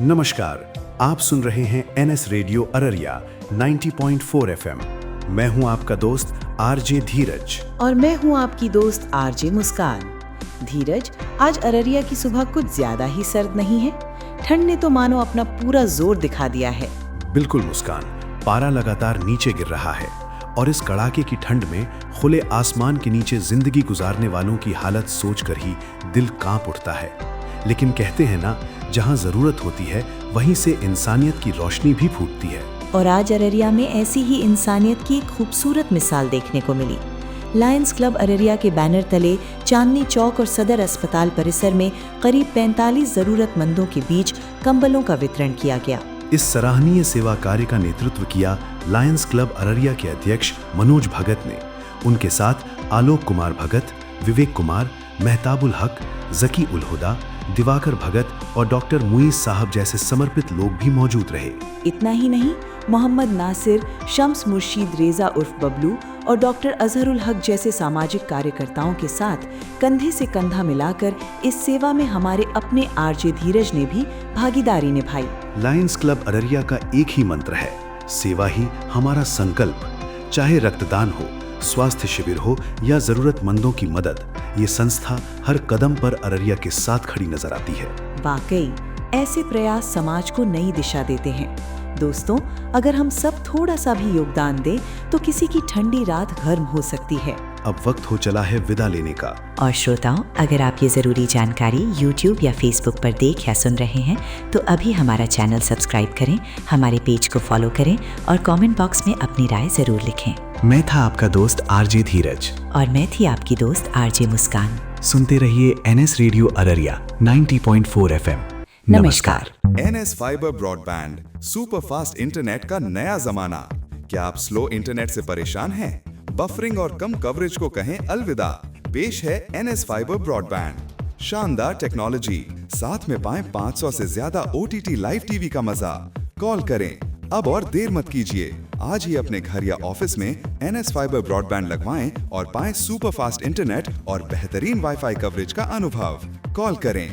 नमस्कार, आप सुन रहे हैं एनएस रेडियो अररिया 90.4 एफएम। मैं हूं आपका दोस्त आरजे धीरज। और मैं हूं आपकी दोस्त आरजे मुस्कान। धीरज, आज अररिया की सुबह कुछ ज्यादा ही सर्द नहीं है? ठंड ने तो मानो अपना पूरा जोर दिखा दिया है। बिल्कुल मुस्कान, पारा लगातार नीचे गिर रहा है और इस कड़ाके की ठंड में खुले आसमान के नीचे जिंदगी गुजारने वालों की हालत सोचकर ही दिल कांप उठता है। लेकिन कहते हैं ना, जहां जरूरत होती है वहीं से इंसानियत की रोशनी भी फूटती है। और आज अररिया में ऐसी ही इंसानियत की एक खूबसूरत मिसाल देखने को मिली। लायंस क्लब अररिया के बैनर तले चांदनी चौक और सदर अस्पताल परिसर में करीब 45 जरूरतमंदों के बीच कंबलों का वितरण किया गया। इस सराहनीय सेवा कार्य का नेतृत्व किया लायंस क्लब अररिया के अध्यक्ष मनोज भगत ने। उनके साथ आलोक कुमार भगत, विवेक कुमार, मेहताबुल हक, जकी उल हुदा, दिवाकर भगत और डॉक्टर मुईज साहब जैसे समर्पित लोग भी मौजूद रहे। इतना ही नहीं, मोहम्मद नासिर, शम्स मुर्शीद रेजा उर्फ बबलू और डॉक्टर अजहरुल हक जैसे सामाजिक कार्यकर्ताओं के साथ कंधे से कंधा मिलाकर इस सेवा में हमारे अपने आरजे धीरज ने भी भागीदारी निभाई। लायंस क्लब अररिया का एक ही मंत्र है, सेवा ही हमारा संकल्प। चाहे रक्तदान हो, स्वास्थ्य शिविर हो या जरूरतमंदों की मदद, ये संस्था हर कदम पर अररिया के साथ खड़ी नजर आती है। वाकई ऐसे प्रयास समाज को नई दिशा देते हैं। दोस्तों, अगर हम सब थोड़ा सा भी योगदान दें तो किसी की ठंडी रात गर्म हो सकती है। अब वक्त हो चला है विदा लेने का। और श्रोताओं, अगर आप ये ज़रूरी जानकारी YouTube या Facebook पर देख या सुन रहे हैं तो अभी हमारा चैनल सब्सक्राइब करें, हमारे पेज को फॉलो करें और कमेंट बॉक्स में अपनी राय ज़रूर लिखें। मैं था आपका दोस्त आरजे धीरज और मैं थी आपकी दोस्त आरजे मुस्कान। सुनते रहिए एनएस रेडियो अररिया 90.4 एफएम। नमस्कार। NS fibre broadband super fast internet का नया जमाना। क्या आप स्लो इंटरनेट से परेशान हैं? बफरिंग और कम कवरेज को कहें अलविदा। पेश है एनएस फाइबर ब्रॉडबैंड। शानदार टेक्नोलॉजी, साथ में पाएं 500 से ज्यादा OTT लाइव टीवी का मजा। कॉल करें अब और देर मत कीजिए। आज ही अपने घर या ऑफिस में एनएस फाइबर ब्रॉडबैंड लगवाएं और पाएं सुपर फास्ट इंटरनेट और बेहतरीन वाईफाई कवरेज का अनुभव। कॉल करें